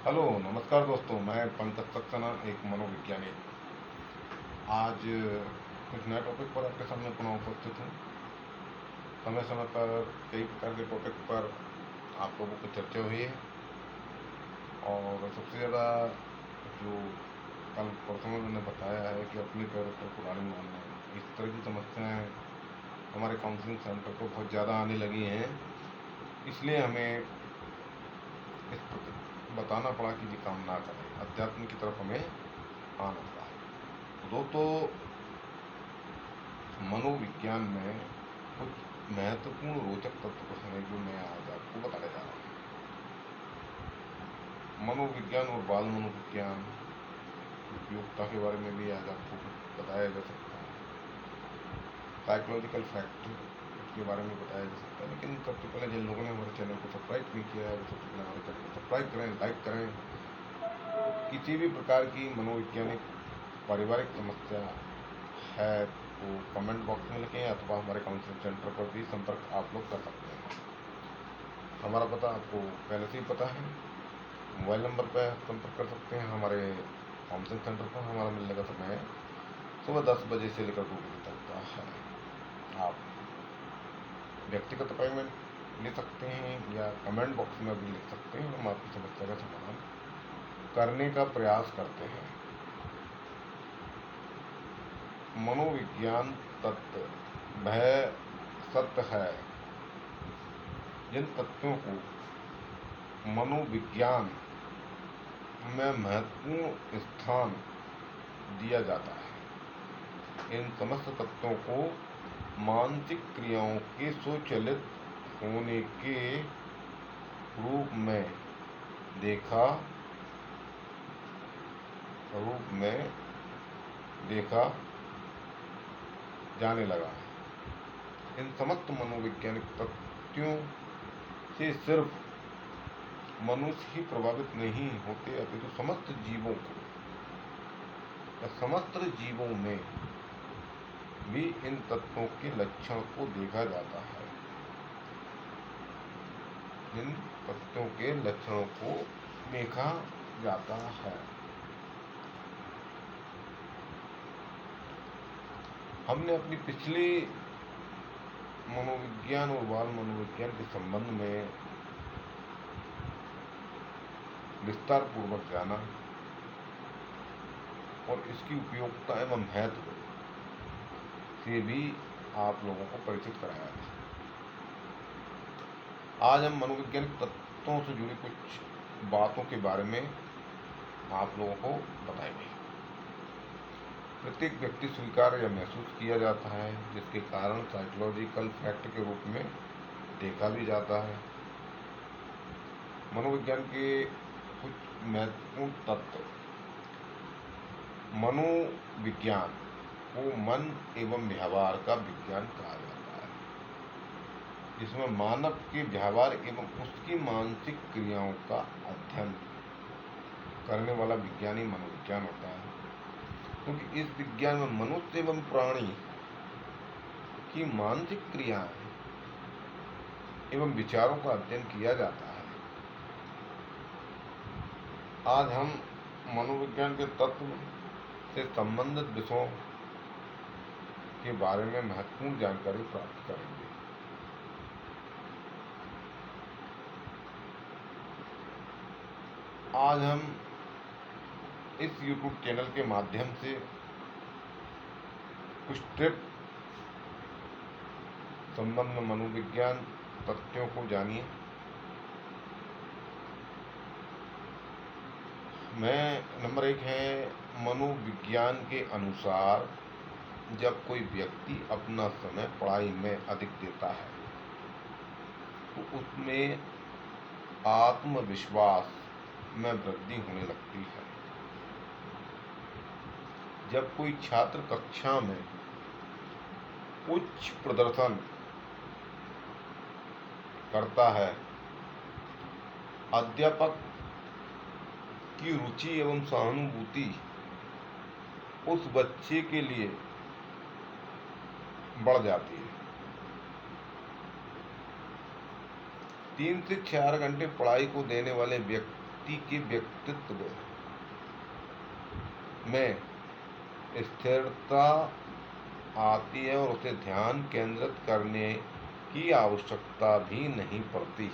Hello नमस्कार दोस्तों, मैं पंकज सक्सेना, एक मनोवैज्ञानिक। आज कुछ नए टॉपिक पर आपके सामने पुनः उपस्थित हूँ। समय समय पर कई प्रकार के टॉपिक पर आप लोगों को चर्चा हुई है और सबसे ज़्यादा जो कल परसों में मैंने बताया है कि अपने पैरों पर कुल्हाड़ी मारना, इस तरह की समस्याएं हमारे काउंसलिंग सेंटर को बहुत ज़्यादा आने लगी हैं। इसलिए हमें इस पर बताना पड़ा कि ये काम ना करें, अध्यात्म की तरफ हमें आना पड़ा। दोस्तों, मनोविज्ञान में कुछ महत्वपूर्ण रोचक तत्व हैं जो मैं आज आपको बताने जा रहा हूँ। मनोविज्ञान और बाल मनोविज्ञान उपयोगिता के बारे में भी आज आपको कुछ बताया जा सकता है। साइकोलॉजिकल फैक्ट के बारे में बताया जा सकता है। लेकिन सबसे पहले जिन लोगों ने हमारे चैनल को सब्सक्राइब नहीं किया है वो सबसे पहले हमारे चैनल को सब्सक्राइब करें, लाइक करें। किसी भी प्रकार की मनोवैज्ञानिक पारिवारिक समस्या है तो कमेंट बॉक्स में लिखें अथवा हमारे काउंसलिंग सेंटर पर भी संपर्क आप लोग कर सकते हैं। हमारा पता आपको पहले से ही पता है। मोबाइल नंबर पर संपर्क कर सकते हैं। हमारे काउंसलिंग सेंटर पर हमारा मिलने का समय सुबह 10 बजे से लेकर 2 बजे तक का है। आप व्यक्तिगत अपॉइंटमेंट ले सकते हैं या कमेंट बॉक्स में भी लिख सकते हैं। हम आपकी समस्या का समाधान करने का प्रयास करते हैं। मनोविज्ञान तत्व वह सत्य है जिन तत्वों को मनोविज्ञान में महत्वपूर्ण स्थान दिया जाता है। इन समस्त तत्वों को मानसिक क्रियाओं के स्वचालित होने के रूप में देखा जाने लगा है। इन समस्त मनोवैज्ञानिक तथ्यों से सिर्फ मनुष्य ही प्रभावित नहीं होते, अपितु समस्त जीवों में भी इन तत्वों के लक्षण को देखा जाता है। इन तत्वों के लक्षणों को देखा जाता है। हमने अपनी पिछली मनोविज्ञान और बाल मनोविज्ञान के संबंध में विस्तार पूर्वक जाना और इसकी उपयोगिता एवं महत्व से भी आप लोगों को परिचित कराया है। आज हम मनोवैज्ञानिक तत्वों से जुड़ी कुछ बातों के बारे में आप लोगों को बताएंगे। प्रत्येक व्यक्ति स्वीकार या महसूस किया जाता है, जिसके कारण साइकोलॉजिकल फैक्ट के रूप में देखा भी जाता है। मनोविज्ञान के कुछ महत्वपूर्ण तत्व। मनोविज्ञान को मन एवं व्यवहार का विज्ञान कहा जाता है, जिसमें मानव के व्यवहार एवं उसकी मानसिक क्रियाओं का अध्ययन करने वाला विज्ञान ही मनोविज्ञान होता है। क्योंकि इस विज्ञान में मनुष्य एवं प्राणी की मानसिक क्रियाएं एवं विचारों का अध्ययन किया जाता है। आज हम मनोविज्ञान के तत्व से संबंधित विषयों के बारे में महत्वपूर्ण जानकारी प्राप्त करेंगे। आज हम इस YouTube चैनल के माध्यम से कुछ टिप संबंध में मनोविज्ञान तथ्यों को जानिए। नंबर 1 है, मनोविज्ञान के अनुसार जब कोई व्यक्ति अपना समय पढ़ाई में अधिक देता है तो उसमें आत्मविश्वास में वृद्धि होने लगती है। जब कोई छात्र कक्षा में उच्च प्रदर्शन करता है, अध्यापक की रुचि एवं सहानुभूति उस बच्चे के लिए बढ़ जाती है। 3 से 4 घंटे पढ़ाई को देने वाले व्यक्ति व्यक्ति के व्यक्तित्व में स्थिरता आती है और उसे ध्यान केंद्रित करने की आवश्यकता भी नहीं पड़ती।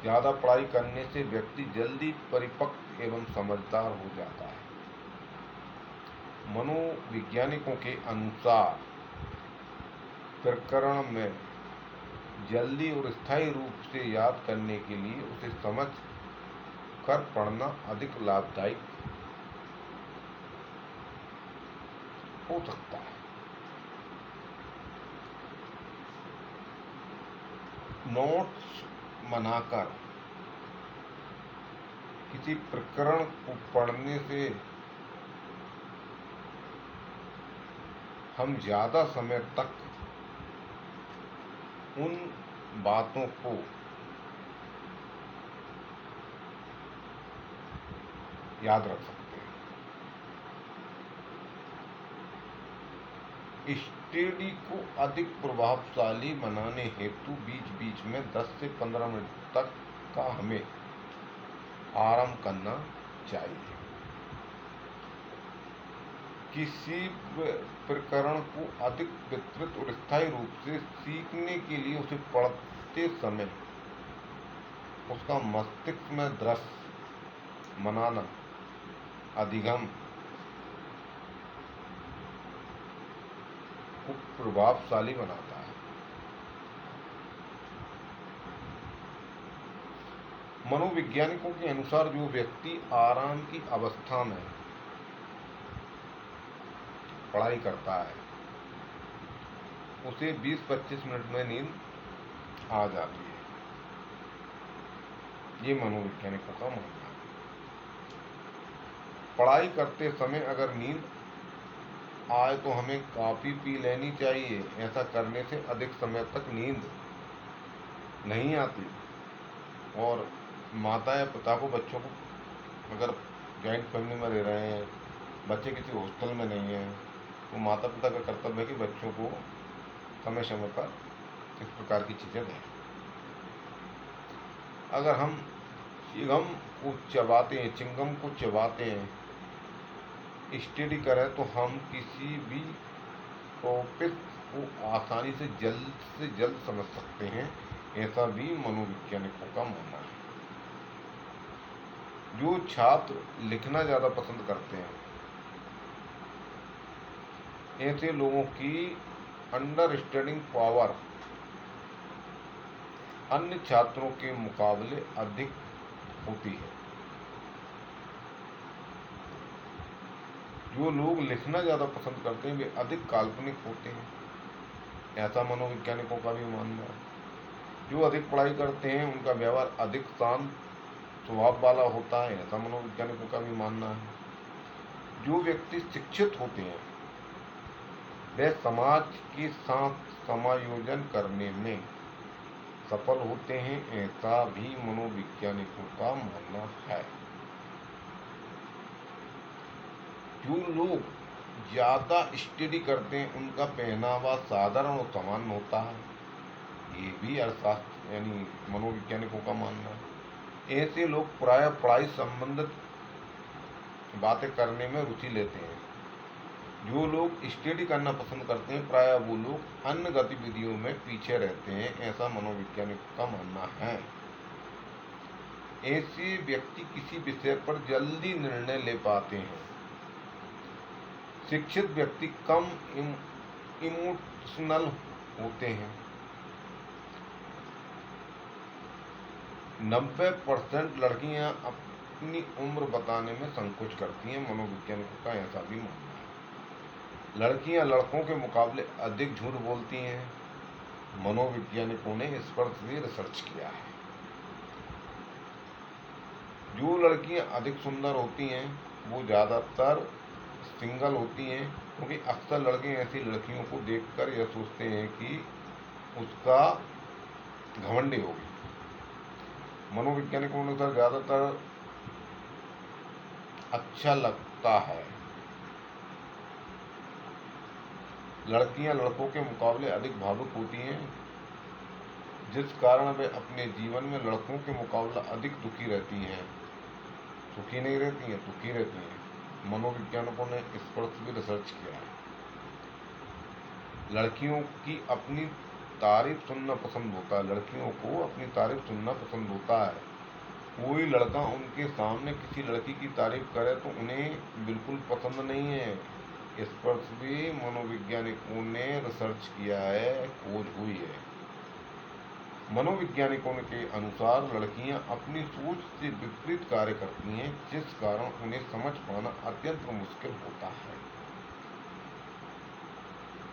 ज़्यादा पढ़ाई करने से व्यक्ति जल्दी परिपक्व एवं समझदार हो जाता है। मनोवैज्ञानिकों के अनुसार प्रकरण में जल्दी और स्थायी रूप से याद करने के लिए उसे समझ कर पढ़ना अधिक लाभदायक हो सकता है। नोट्स बनाकर किसी प्रकरण को पढ़ने से हम ज़्यादा समय तक उन बातों को याद रख सकते हैं। स्टडी को अधिक प्रभावशाली बनाने हेतु बीच बीच में 10 से 15 मिनट तक का हमें आराम करना चाहिए। किसी प्रकरण को अधिक विस्तृत और स्थायी रूप से सीखने के लिए उसे पढ़ते समय उसका मस्तिष्क में दृश्य बनाना अधिगम को प्रभावशाली बनाता है। मनोवैज्ञानिकों के अनुसार जो व्यक्ति आराम की अवस्था में पढ़ाई करता है उसे 20-25 मिनट में नींद आ जाती है। ये मनोवैज्ञानिकों का मानना है। पढ़ाई करते समय अगर नींद आए तो हमें कॉफ़ी पी लेनी चाहिए। ऐसा करने से अधिक समय तक नींद नहीं आती। और माता या पिता को बच्चों को, अगर जॉइंट फैमिली में रह रहे हैं, बच्चे किसी हॉस्टल में नहीं हैं, तो माता पिता का कर्तव्य है कि बच्चों को समय समय पर इस प्रकार की चीज़ें दें। अगर हम चिंगम को चबाते हैं स्टडी करें तो हम किसी भी टॉपिक को आसानी से जल्द समझ सकते हैं। ऐसा भी मनोवैज्ञानिकों का मानना है। जो छात्र लिखना ज़्यादा पसंद करते हैं ऐसे लोगों की अंडरस्टैंडिंग पावर अन्य छात्रों के मुकाबले अधिक होती है। जो लोग लिखना ज़्यादा पसंद करते हैं वे अधिक काल्पनिक होते हैं। ऐसा मनोवैज्ञानिकों का भी मानना है। जो अधिक पढ़ाई करते हैं उनका व्यवहार अधिक शांत स्वभाव वाला होता है। ऐसा मनोवैज्ञानिकों का भी मानना है। जो व्यक्ति शिक्षित होते हैं वे समाज के साथ समायोजन करने में सफल होते हैं। ऐसा भी मनोवैज्ञानिकों का मानना है। जो लोग ज़्यादा स्टडी करते हैं उनका पहनावा साधारण और सामान्य होता है। ये भी अर्थशास्त्र यानी मनोवैज्ञानिकों का मानना है। ऐसे लोग प्रायः पढ़ाई संबंधित बातें करने में रुचि लेते हैं। जो लोग स्टडी करना पसंद करते हैं प्रायः वो लोग अन्य गतिविधियों में पीछे रहते हैं। ऐसा मनोवैज्ञानिकों का मानना है। ऐसे व्यक्ति किसी विषय पर जल्दी निर्णय ले पाते हैं। शिक्षित व्यक्ति कम इमोशनल होते हैं। 90% लड़कियां अपनी उम्र बताने में संकोच करती हैं। मनोवैज्ञानिकों का ऐसा भी मानना है। लड़कियां लड़कों के मुकाबले अधिक झूठ बोलती हैं। मनोवैज्ञानिकों ने इस पर भी रिसर्च किया है। जो लड़कियां अधिक सुंदर होती हैं वो ज़्यादातर सिंगल होती हैं, क्योंकि अक्सर लड़के ऐसी लड़कियों को देखकर यह सोचते हैं कि उसका घमंडी होगी। मनोवैज्ञानिकों के अनुसार ज़्यादातर अच्छा लगता है। लड़कियां लड़कों के मुकाबले अधिक भावुक होती हैं। जिस कारण वे अपने जीवन में लड़कों के मुकाबला अधिक दुखी रहती हैं। सुखी नहीं रहती हैं, दुखी रहती हैं। मनोवैज्ञानिकों ने इस पर भी रिसर्च किया है। लड़कियों की अपनी तारीफ सुनना पसंद होता है, लड़कियों को अपनी तारीफ सुनना पसंद होता है। कोई लड़का उनके सामने किसी लड़की की तारीफ करे तो उन्हें बिल्कुल पसंद नहीं है। इस पर भी मनोवैज्ञानिकों ने रिसर्च किया है, खोज हुई है। मनोवैज्ञानिकों के अनुसार लड़कियां अपनी सोच से विपरीत कार्य करती हैं, जिस कारण उन्हें समझ पाना अत्यंत मुश्किल होता है।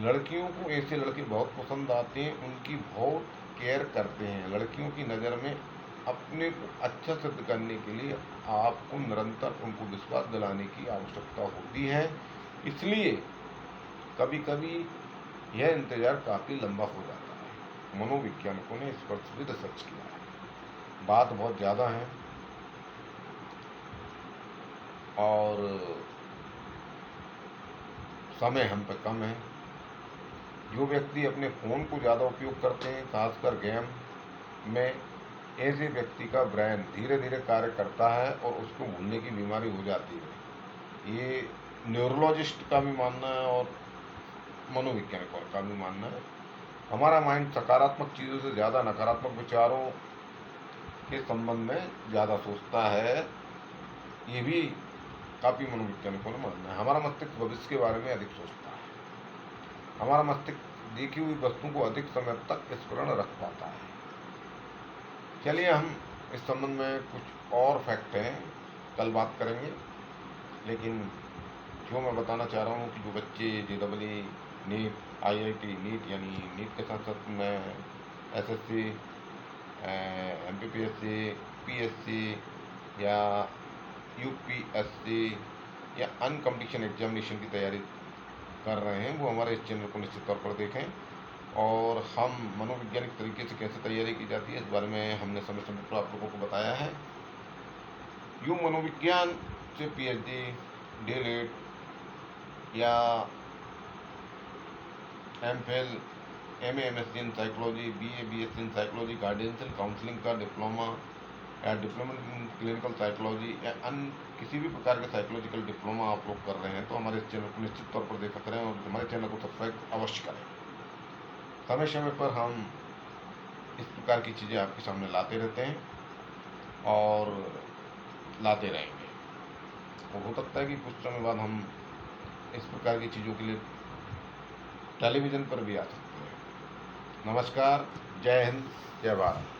लड़कियों को ऐसे लड़के बहुत पसंद आते हैं, उनकी बहुत केयर करते हैं। लड़कियों की नज़र में अपने को अच्छा सिद्ध करने के लिए आपको निरंतर उनको विश्वास दिलाने की आवश्यकता होती है। इसलिए कभी कभी यह इंतजार काफ़ी लंबा हो जाता है। मनोवैज्ञानिकों ने इस पर भी रिसर्च किया है। बात बहुत ज़्यादा है और समय हम पे कम है। जो व्यक्ति अपने फ़ोन को ज़्यादा उपयोग करते हैं, खासकर गेम में, ऐसे व्यक्ति का ब्रेन धीरे धीरे कार्य करता है और उसको भूलने की बीमारी हो जाती है। ये न्यूरोलॉजिस्ट का भी मानना है और मनोवैज्ञानिकों का भी मानना है। हमारा माइंड सकारात्मक चीज़ों से ज़्यादा नकारात्मक विचारों के संबंध में ज़्यादा सोचता है। ये भी काफ़ी मनोवैज्ञानिकों ने मानना है। हमारा मस्तिष्क भविष्य के बारे में अधिक सोचता है। हमारा मस्तिष्क देखी हुई वस्तु को अधिक समय तक स्मरण रख पाता है। चलिए हम इस संबंध में कुछ और फैक्ट हैं, कल बात करेंगे। लेकिन जो मैं बताना चाह रहा हूँ कि जो बच्चे JEE, नीट, IIT, नीट यानी नीट के साथ साथ मैं SSC, MPPSC, PSC या UPSC या अन्य कॉम्पिटिशन एग्जामिनेशन की तैयारी कर रहे हैं, वो हमारे इस चैनल को निश्चित तौर पर देखें। और हम मनोवैज्ञानिक तरीके से कैसे तैयारी की जाती है इस बारे में हमने समय समय पर आप लोगों को बताया है। यूँ मनोविज्ञान से PhD, DLED या MPhil, MA, MSc in psychology, BA, BSc in psychology, गार्डियंशियल काउंसलिंग का डिप्लोमा या डिप्लोमा इन क्लिनिकल साइकोलॉजी या अन्य किसी भी प्रकार के साइकोलॉजिकल डिप्लोमा आप लोग कर रहे हैं तो हमारे इस चैनल को निश्चित तौर पर देखा करें और हमारे चैनल को सब्सक्राइब अवश्य करें। समय समय पर हम इस प्रकार की चीज़ें आपके सामने लाते रहते हैं और लाते रहेंगे। और हो सकता है कि कुछ समय बाद हम इस प्रकार की चीज़ों के लिए टेलीविज़न पर भी आ सकते हैं। नमस्कार, जय हिंद, जय भारत।